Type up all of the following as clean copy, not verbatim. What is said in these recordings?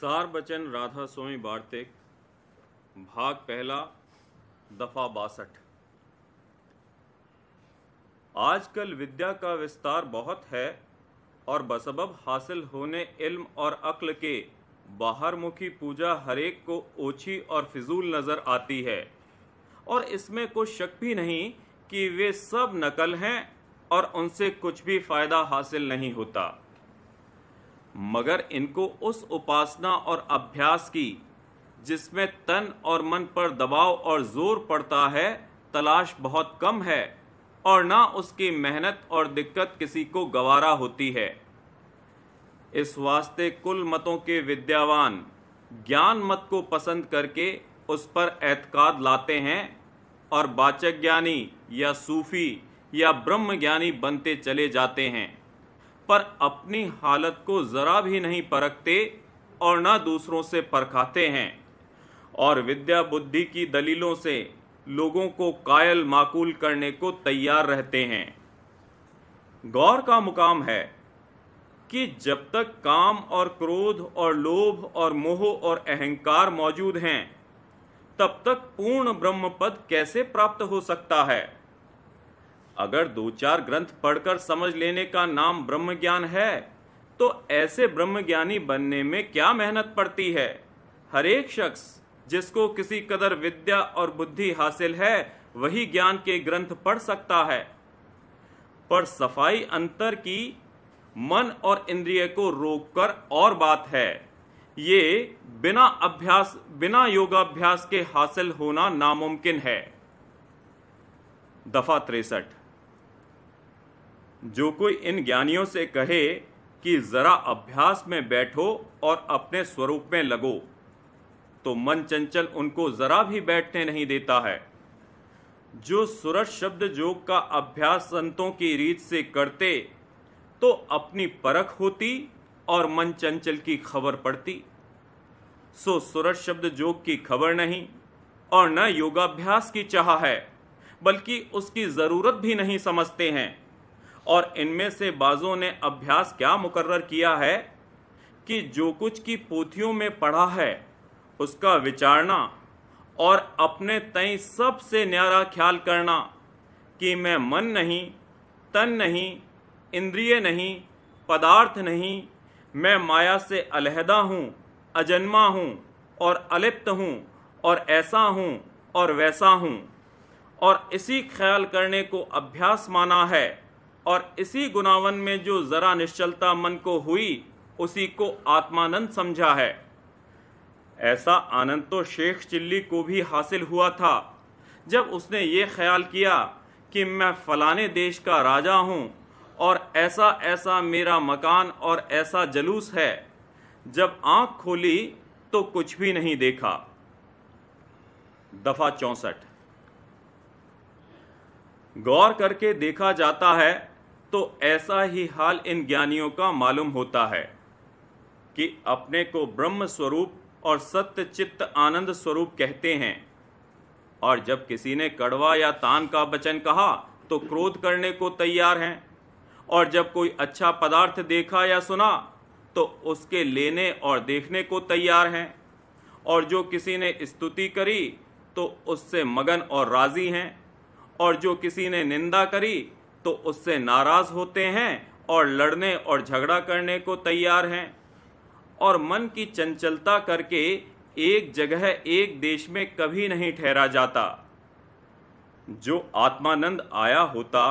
सार बचन राधा स्वामी वार्तिक भाग पहला दफा 62। आजकल विद्या का विस्तार बहुत है और बसबब हासिल होने इल्म और अक्ल के बाहरमुखी पूजा हरेक को ओछी और फिजूल नजर आती है और इसमें कोई शक भी नहीं कि वे सब नकल हैं और उनसे कुछ भी फायदा हासिल नहीं होता। मगर इनको उस उपासना और अभ्यास की जिसमें तन और मन पर दबाव और जोर पड़ता है तलाश बहुत कम है और ना उसकी मेहनत और दिक्कत किसी को गवारा होती है। इस वास्ते कुल मतों के विद्यावान ज्ञान मत को पसंद करके उस पर एतकाद लाते हैं और वाचक ज्ञानी या सूफी या ब्रह्म ज्ञानी बनते चले जाते हैं, पर अपनी हालत को जरा भी नहीं परखते और न दूसरों से परखाते हैं और विद्या बुद्धि की दलीलों से लोगों को कायल माकूल करने को तैयार रहते हैं। गौर का मुकाम है कि जब तक काम और क्रोध और लोभ और मोह और अहंकार मौजूद हैं तब तक पूर्ण ब्रह्म पद कैसे प्राप्त हो सकता है। अगर दो चार ग्रंथ पढ़कर समझ लेने का नाम ब्रह्म ज्ञान है तो ऐसे ब्रह्म ज्ञानी बनने में क्या मेहनत पड़ती है। हर एक शख्स जिसको किसी कदर विद्या और बुद्धि हासिल है वही ज्ञान के ग्रंथ पढ़ सकता है, पर सफाई अंतर की मन और इंद्रिय को रोककर और बात है। ये बिना योगाभ्यास के हासिल होना नामुमकिन है। दफा 63। जो कोई इन ज्ञानियों से कहे कि जरा अभ्यास में बैठो और अपने स्वरूप में लगो, तो मन चंचल उनको जरा भी बैठने नहीं देता है। जो सूरज शब्द जोग का अभ्यास संतों की रीत से करते तो अपनी परख होती और मन चंचल की खबर पड़ती। सो सूरज शब्द जोग की खबर नहीं और न योगाभ्यास की चाह है, बल्कि उसकी जरूरत भी नहीं समझते हैं। और इनमें से बाजों ने अभ्यास क्या मुकर्रर किया है कि जो कुछ की पोथियों में पढ़ा है उसका विचारना और अपने तय सबसे न्यारा ख्याल करना कि मैं मन नहीं, तन नहीं, इंद्रिय नहीं, पदार्थ नहीं, मैं माया से अलहदा हूँ, अजन्मा हूँ और अलिप्त हूँ और ऐसा हूँ और वैसा हूँ, और इसी ख्याल करने को अभ्यास माना है और इसी गुनावन में जो जरा निश्चलता मन को हुई उसी को आत्मानंद समझा है। ऐसा आनंद तो शेख चिल्ली को भी हासिल हुआ था जब उसने ये ख्याल किया कि मैं फलाने देश का राजा हूँ और ऐसा ऐसा मेरा मकान और ऐसा जलूस है। जब आंख खोली तो कुछ भी नहीं देखा। दफा 64। गौर करके देखा जाता है तो ऐसा ही हाल इन ज्ञानियों का मालूम होता है कि अपने को ब्रह्म स्वरूप और सत्य चित्त आनंद स्वरूप कहते हैं, और जब किसी ने कड़वा या तान का वचन कहा तो क्रोध करने को तैयार हैं, और जब कोई अच्छा पदार्थ देखा या सुना तो उसके लेने और देखने को तैयार हैं, और जो किसी ने स्तुति करी तो उससे मगन और राजी हैं, और जो किसी ने निंदा करी तो उससे नाराज होते हैं और लड़ने और झगड़ा करने को तैयार हैं, और मन की चंचलता करके एक जगह एक देश में कभी नहीं ठहरा जाता। जो आत्मानंद आया होता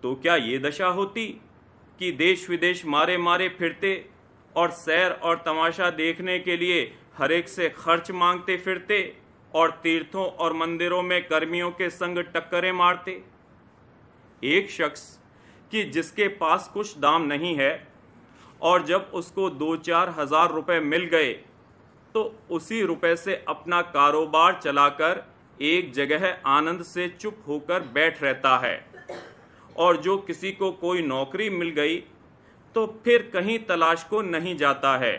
तो क्या ये दशा होती कि देश विदेश मारे मारे फिरते और सैर और तमाशा देखने के लिए हर एक से खर्च मांगते फिरते और तीर्थों और मंदिरों में कर्मियों के संग टक्करें मारते। एक शख्स कि जिसके पास कुछ दाम नहीं है और जब उसको 2-4 हजार रुपए मिल गए तो उसी रुपए से अपना कारोबार चलाकर एक जगह आनंद से चुप होकर बैठ रहता है, और जो किसी को कोई नौकरी मिल गई तो फिर कहीं तलाश को नहीं जाता है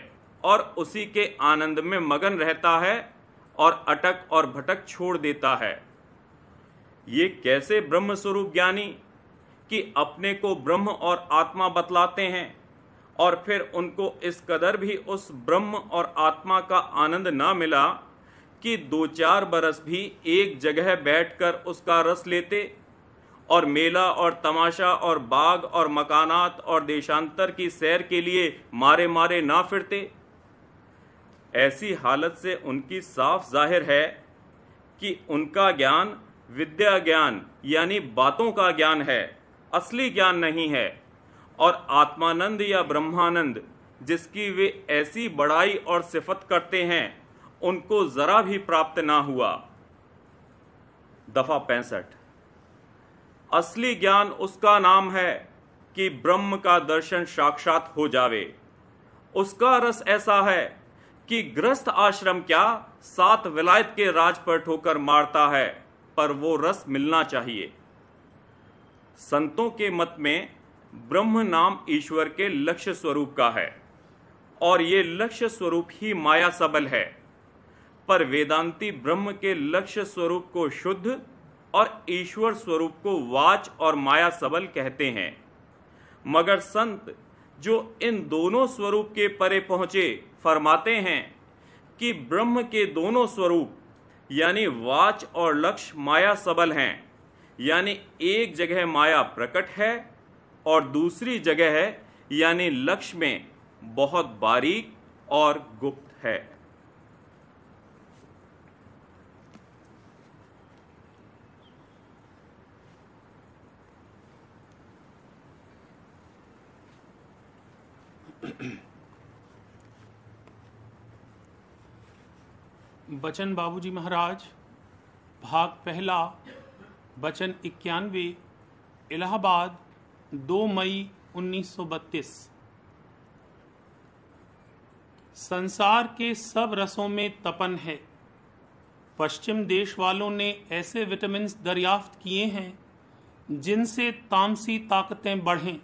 और उसी के आनंद में मगन रहता है और अटक और भटक छोड़ देता है। ये कैसे ब्रह्म स्वरूप ज्ञानी कि अपने को ब्रह्म और आत्मा बतलाते हैं और फिर उनको इस कदर भी उस ब्रह्म और आत्मा का आनंद ना मिला कि 2-4 बरस भी एक जगह बैठकर उसका रस लेते और मेला और तमाशा और बाग और मकानात और देशांतर की सैर के लिए मारे मारे ना फिरते। ऐसी हालत से उनकी साफ जाहिर है कि उनका ज्ञान विद्या ज्ञान यानी बातों का ज्ञान है, असली ज्ञान नहीं है। और आत्मानंद या ब्रह्मानंद जिसकी वे ऐसी बड़ाई और सिफत करते हैं, उनको जरा भी प्राप्त ना हुआ। दफा 65। असली ज्ञान उसका नाम है कि ब्रह्म का दर्शन साक्षात हो जावे। उसका रस ऐसा है कि गृहस्थ आश्रम क्या 7 विलायत के राज पर ठोकर मारता है, पर वो रस मिलना चाहिए। संतों के मत में ब्रह्म नाम ईश्वर के लक्ष्य स्वरूप का है और ये लक्ष्य स्वरूप ही माया सबल है, पर वेदांती ब्रह्म के लक्ष्य स्वरूप को शुद्ध और ईश्वर स्वरूप को वाच और माया सबल कहते हैं। मगर संत जो इन दोनों स्वरूप के परे पहुंचे फरमाते हैं कि ब्रह्म के दोनों स्वरूप यानी वाच और लक्ष्य माया सबल हैं, यानी एक जगह माया प्रकट है और दूसरी जगह है यानी लक्ष्य में बहुत बारीक और गुप्त है। बचन बाबूजी महाराज, भाग पहला, बचन 91, इलाहाबाद, 2 मई 1932। संसार के सब रसों में तपन है। पश्चिम देश वालों ने ऐसे विटामिन्स दरियाफ्त किए हैं जिनसे तामसी ताकतें बढ़ें।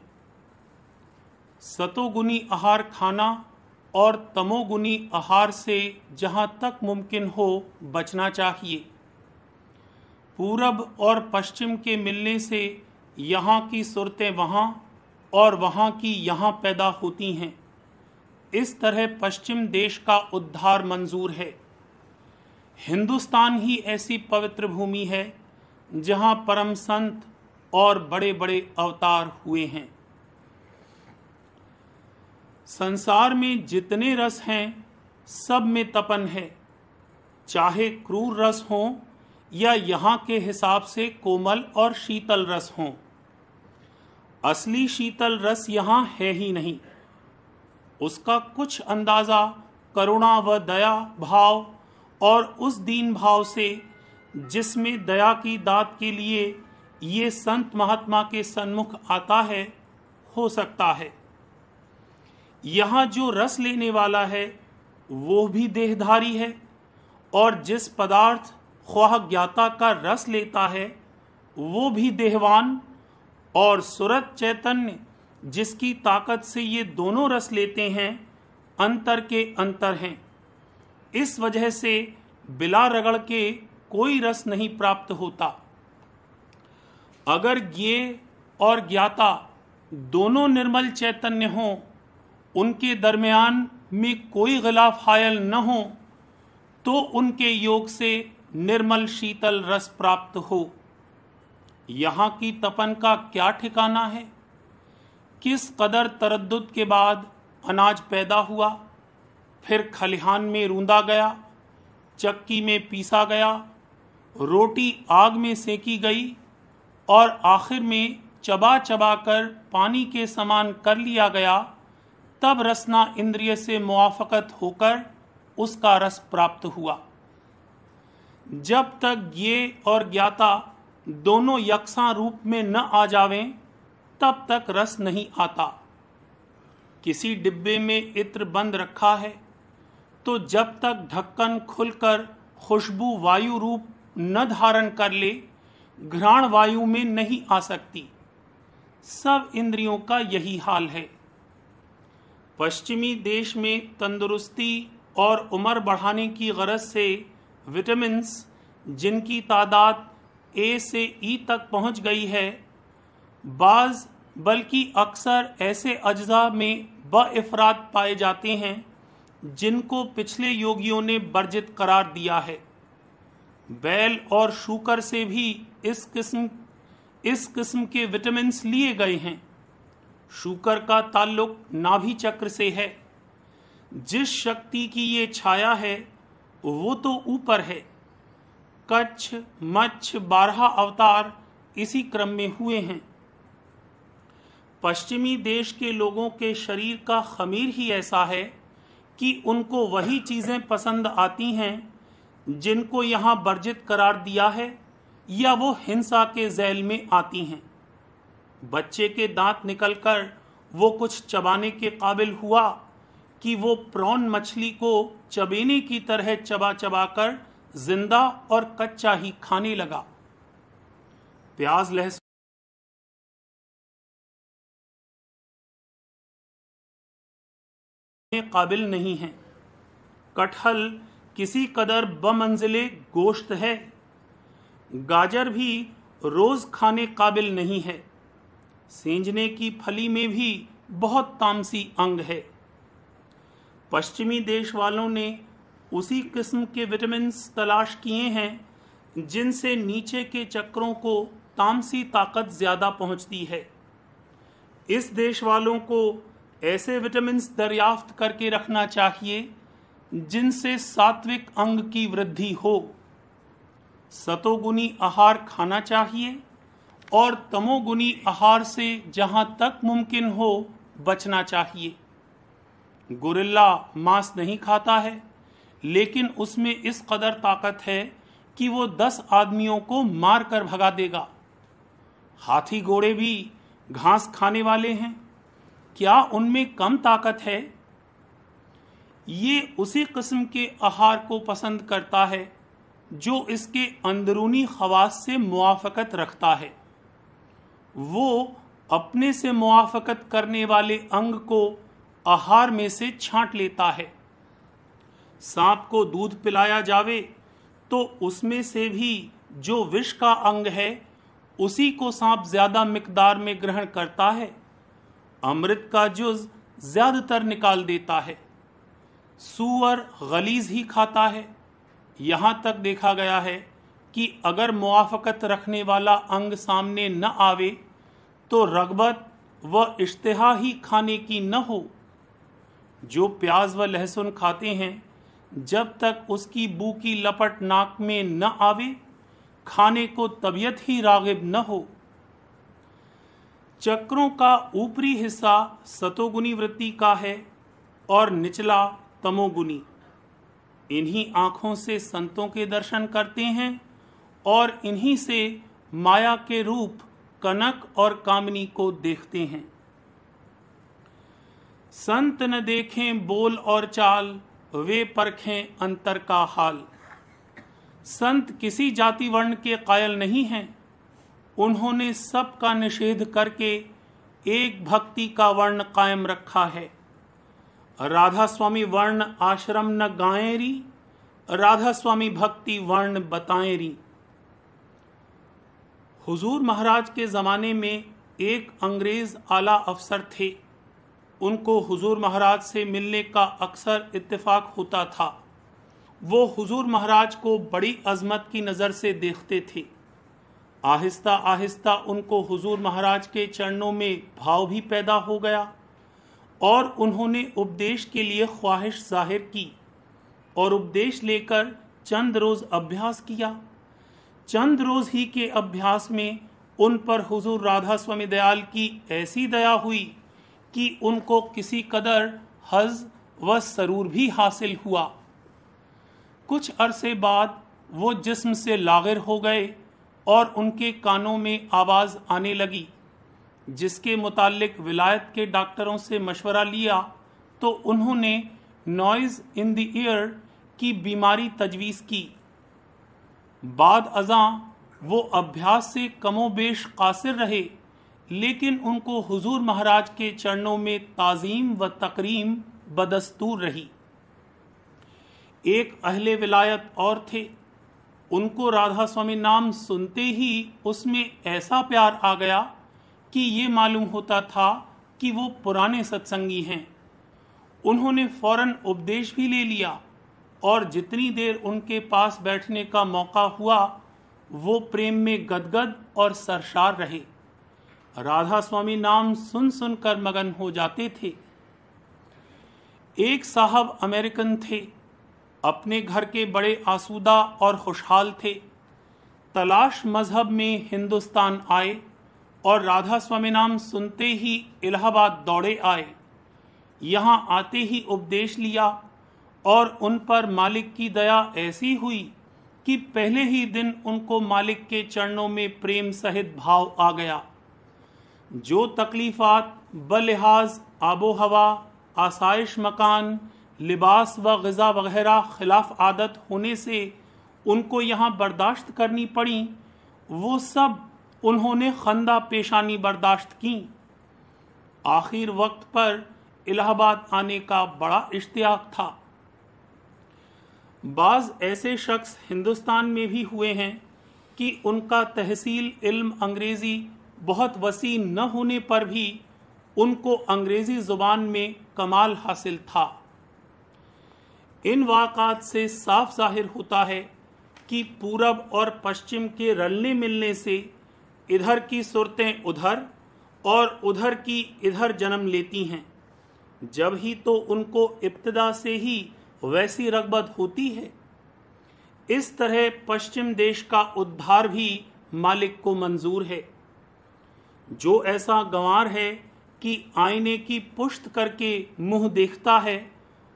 सतोगुनी आहार खाना और तमोगुनी आहार से जहां तक मुमकिन हो बचना चाहिए। पूरब और पश्चिम के मिलने से यहाँ की सूरतें वहाँ और वहाँ की यहाँ पैदा होती हैं। इस तरह पश्चिम देश का उद्धार मंजूर है। हिंदुस्तान ही ऐसी पवित्र भूमि है जहाँ परम संत और बड़े बड़े अवतार हुए हैं। संसार में जितने रस हैं सब में तपन है, चाहे क्रूर रस हों या यहाँ के हिसाब से कोमल और शीतल रस हों। असली शीतल रस यहाँ है ही नहीं। उसका कुछ अंदाजा करुणा व दया भाव और उस दीन भाव से जिसमें दया की दात के लिए ये संत महात्मा के सन्मुख आता है हो सकता है। यहाँ जो रस लेने वाला है वो भी देहधारी है और जिस पदार्थ ख्वाह ज्ञाता का रस लेता है वो भी देहवान, और सुरत चैतन्य जिसकी ताकत से ये दोनों रस लेते हैं अंतर के अंतर हैं। इस वजह से बिला रगड़ के कोई रस नहीं प्राप्त होता। अगर ज्ञेय और ज्ञाता दोनों निर्मल चैतन्य हों, उनके दरमियान में कोई गिलाफ हायल न हो, तो उनके योग से निर्मल शीतल रस प्राप्त हो। यहाँ की तपन का क्या ठिकाना है? किस कदर तरद्दुद के बाद अनाज पैदा हुआ, फिर खलिहान में रूंदा गया, चक्की में पीसा गया, रोटी आग में सेकी गई और आखिर में चबा चबा कर पानी के समान कर लिया गया, तब रसना इंद्रिय से मुआफकत होकर उसका रस प्राप्त हुआ। जब तक ज्ञेय और ज्ञाता दोनों यकसा रूप में न आ जावें तब तक रस नहीं आता। किसी डिब्बे में इत्र बंद रखा है तो जब तक ढक्कन खुलकर खुशबू वायु रूप न धारण कर ले, घ्राण वायु में नहीं आ सकती। सब इंद्रियों का यही हाल है। पश्चिमी देश में तंदुरुस्ती और उम्र बढ़ाने की गरज से विटामिन्स जिनकी तादाद ए से ई तक पहुंच गई है, बाज बल्कि अक्सर ऐसे अज्जा में बइफराद पाए जाते हैं जिनको पिछले योगियों ने वर्जित करार दिया है। बैल और शूकर से भी इस किस्म के विटामिन्स लिए गए हैं। शूकर का ताल्लुक नाभि चक्र से है। जिस शक्ति की ये छाया है वो तो ऊपर है। कच्छ, मच्छ, 12 अवतार इसी क्रम में हुए हैं। पश्चिमी देश के लोगों के शरीर का खमीर ही ऐसा है कि उनको वही चीज़ें पसंद आती हैं जिनको यहाँ वर्जित करार दिया है या वो हिंसा के झैल में आती हैं। बच्चे के दांत निकलकर वो कुछ चबाने के काबिल हुआ कि वो प्रॉन मछली को चबेने की तरह चबा चबा कर जिंदा और कच्चा ही खाने लगा। प्याज लहसुन काबिल नहीं है। कटहल किसी कदर बमंजिले गोश्त है। गाजर भी रोज खाने काबिल नहीं है। सेंजने की फली में भी बहुत तामसी अंग है। पश्चिमी देश वालों ने उसी किस्म के विटामिन्स तलाश किए हैं जिनसे नीचे के चक्रों को तामसी ताकत ज्यादा पहुंचती है। इस देश वालों को ऐसे विटामिन्स दरियाफ्त करके रखना चाहिए जिनसे सात्विक अंग की वृद्धि हो। सतोगुनी आहार खाना चाहिए और तमोगुनी आहार से जहां तक मुमकिन हो बचना चाहिए। गोरिल्ला मांस नहीं खाता है, लेकिन उसमें इस कदर ताकत है कि वो 10 आदमियों को मार कर भगा देगा। हाथी घोड़े भी घास खाने वाले हैं, क्या उनमें कम ताकत है? ये उसी किस्म के आहार को पसंद करता है जो इसके अंदरूनी खवास से मुआफकत रखता है। वो अपने से मुआफकत करने वाले अंग को आहार में से छांट लेता है। सांप को दूध पिलाया जावे तो उसमें से भी जो विष का अंग है उसी को सांप ज्यादा मिकदार में ग्रहण करता है। अमृत का जुज ज्यादातर निकाल देता है। सूअर गलीज ही खाता है। यहां तक देखा गया है कि अगर मुआफकत रखने वाला अंग सामने न आवे तो रगबत व इश्तिहा ही खाने की न हो। जो प्याज व लहसुन खाते हैं, जब तक उसकी बू की लपट नाक में न आवे खाने को तबीयत ही रागिब न हो। चक्रों का ऊपरी हिस्सा सतोगुनी वृत्ति का है और निचला तमोगुनी। इन्हीं आंखों से संतों के दर्शन करते हैं और इन्हीं से माया के रूप कनक और कामनी को देखते हैं। संत न देखें बोल और चाल, वे परखें अंतर का हाल। संत किसी जाति वर्ण के कायल नहीं हैं। उन्होंने सबका निषेध करके एक भक्ति का वर्ण कायम रखा है। राधा स्वामी वर्ण आश्रम न गाएं री, राधा स्वामी भक्ति वर्ण बताएं री। हुजूर महाराज के ज़माने में एक अंग्रेज़ आला अफसर थे। उनको हुजूर महाराज से मिलने का अक्सर इत्तेफाक होता था। वो हुजूर महाराज को बड़ी अजमत की नज़र से देखते थे। आहिस्ता आहिस्ता उनको हुजूर महाराज के चरणों में भाव भी पैदा हो गया और उन्होंने उपदेश के लिए ख्वाहिश जाहिर की और उपदेश लेकर चंद रोज़ अभ्यास किया। चंद रोज़ ही के अभ्यास में उन पर हुजूर राधा स्वामी दयाल की ऐसी दया हुई कि उनको किसी कदर हज़ व सरूर भी हासिल हुआ। कुछ अरसे बाद वो जिस्म से लागिर हो गए और उनके कानों में आवाज़ आने लगी। जिसके मुताल्लिक विलायत के डॉक्टरों से मशवरा लिया तो उन्होंने नॉइज़ इन द ईयर की बीमारी तजवीज़ की। बाद अज़ां वो अभ्यास से कमोबेश कासिर रहे, लेकिन उनको हुजूर महाराज के चरणों में ताज़ीम व तकरीम बदस्तूर रही। एक अहले विलायत और थे। उनको राधा स्वामी नाम सुनते ही उसमें ऐसा प्यार आ गया कि ये मालूम होता था कि वो पुराने सत्संगी हैं। उन्होंने फौरन उपदेश भी ले लिया और जितनी देर उनके पास बैठने का मौका हुआ वो प्रेम में गदगद और सरशार रहे। राधा स्वामी नाम सुन सुनकर मगन हो जाते थे। एक साहब अमेरिकन थे, अपने घर के बड़े आसूदा और खुशहाल थे। तलाश मजहब में हिंदुस्तान आए और राधा स्वामी नाम सुनते ही इलाहाबाद दौड़े आए। यहाँ आते ही उपदेश लिया और उन पर मालिक की दया ऐसी हुई कि पहले ही दिन उनको मालिक के चरणों में प्रेम सहित भाव आ गया। जो तकलीफ़ात बलिहाज आबो हवा, आसाइश मकान, लिबास व ग़िज़ा वगैरह खिलाफ आदत होने से उनको यहाँ बर्दाश्त करनी पड़ी, वो सब उन्होंने खंदा पेशानी बर्दाश्त की। आखिर वक्त पर इलाहाबाद आने का बड़ा इश्तियाक था। बाज़ ऐसे शख्स हिंदुस्तान में भी हुए हैं कि उनका तहसील इल्म अंग्रेज़ी बहुत वसी न होने पर भी उनको अंग्रेज़ी ज़ुबान में कमाल हासिल था। इन वाक़ात से साफ ज़ाहिर होता है कि पूरब और पश्चिम के रलने मिलने से इधर की सूरतें उधर और उधर की इधर जन्म लेती हैं। जब ही तो उनको इब्तिदा से ही वैसी रग़बत होती है। इस तरह पश्चिम देश का उद्धार भी मालिक को मंजूर है। जो ऐसा गंवार है कि आईने की पुश्त करके मुंह देखता है,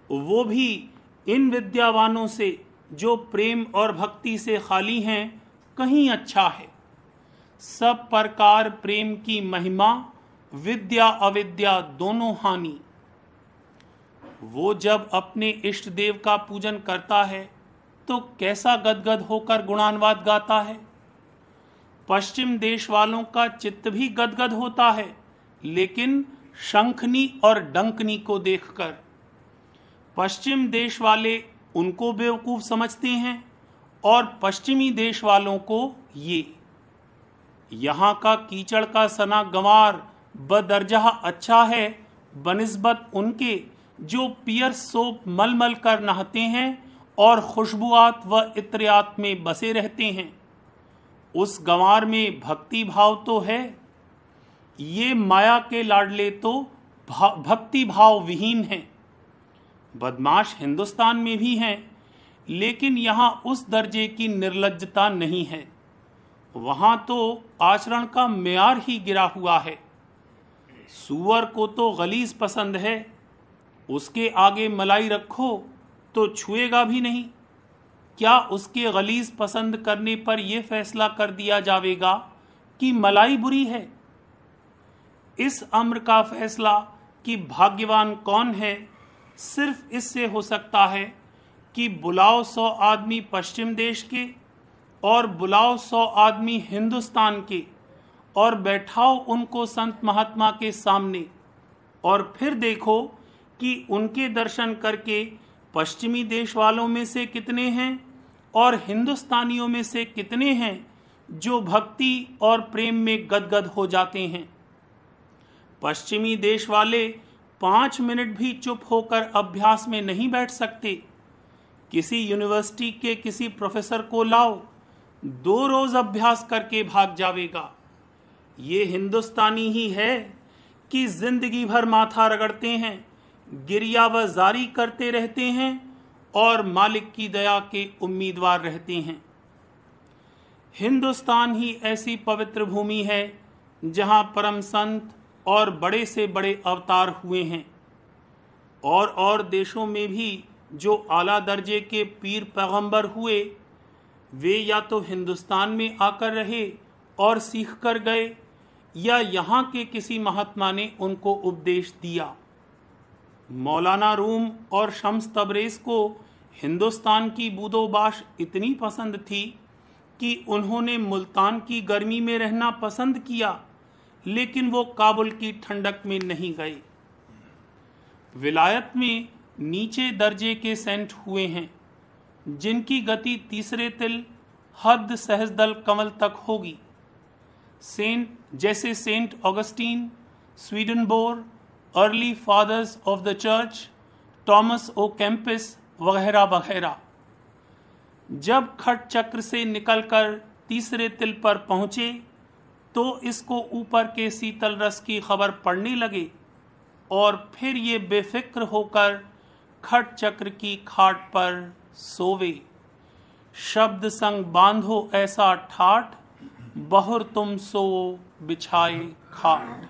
वो भी इन विद्यावानों से जो प्रेम और भक्ति से खाली हैं कहीं अच्छा है। सब प्रकार प्रेम की महिमा, विद्या अविद्या दोनों हानि। वो जब अपने इष्ट देव का पूजन करता है तो कैसा गदगद होकर गुणानुवाद गाता है। पश्चिम देश वालों का चित्त भी गदगद होता है, लेकिन शंखनी और डंकनी को देखकर। पश्चिम देश वाले उनको बेवकूफ़ समझते हैं और पश्चिमी देश वालों को ये। यहाँ का कीचड़ का सना गंवार बदरजा अच्छा है बनिस्बत उनके जो पियर सोप मल मल कर नहाते हैं और खुशबुआत व इत्रियात में बसे रहते हैं। उस गंवार में भक्ति भाव तो है, ये माया के लाडले तो भक्ति भाव विहीन हैं। बदमाश हिंदुस्तान में भी हैं, लेकिन यहाँ उस दर्जे की निर्लज्जता नहीं है। वहाँ तो आचरण का मेयार ही गिरा हुआ है। सूअर को तो गलीज पसंद है, उसके आगे मलाई रखो तो छुएगा भी नहीं। क्या उसके गलीज पसंद करने पर यह फैसला कर दिया जाएगा कि मलाई बुरी है? इस अम्र का फैसला कि भाग्यवान कौन है सिर्फ इससे हो सकता है कि बुलाओ 100 आदमी पश्चिम देश के और बुलाओ 100 आदमी हिंदुस्तान के और बैठाओ उनको संत महात्मा के सामने, और फिर देखो कि उनके दर्शन करके पश्चिमी देश वालों में से कितने हैं और हिंदुस्तानियों में से कितने हैं जो भक्ति और प्रेम में गदगद हो जाते हैं। पश्चिमी देश वाले 5 मिनट भी चुप होकर अभ्यास में नहीं बैठ सकते। किसी यूनिवर्सिटी के किसी प्रोफेसर को लाओ, 2 रोज अभ्यास करके भाग जाएगा। ये हिंदुस्तानी ही है कि जिंदगी भर माथा रगड़ते हैं, गिरिया व जारी करते रहते हैं और मालिक की दया के उम्मीदवार रहते हैं। हिंदुस्तान ही ऐसी पवित्र भूमि है जहाँ परम संत और बड़े से बड़े अवतार हुए हैं। और देशों में भी जो आला दर्जे के पीर पैगंबर हुए, वे या तो हिंदुस्तान में आकर रहे और सीख कर गए, या यहाँ के किसी महात्मा ने उनको उपदेश दिया। मौलाना रूम और शम्स तबरेज़ को हिंदुस्तान की बूदोबाश इतनी पसंद थी कि उन्होंने मुल्तान की गर्मी में रहना पसंद किया, लेकिन वो काबुल की ठंडक में नहीं गए। विलायत में नीचे दर्जे के सेंट हुए हैं, जिनकी गति तीसरे तिल हद सहजदल कमल तक होगी। जैसे Saint Augustine, स्वीडनबोर, early fathers of the church, Thomas ओ केम्पिस वगैरह वगैरह। जब खट चक्र से निकलकर तीसरे तिल पर पहुँचे तो इसको ऊपर के शीतल रस की खबर पड़ने लगे और फिर ये बेफिक्र होकर खट चक्र की खाट पर सोवे। शब्द संग बांधो ऐसा ठाठ, बहुर तुम सो बिछाए खाट।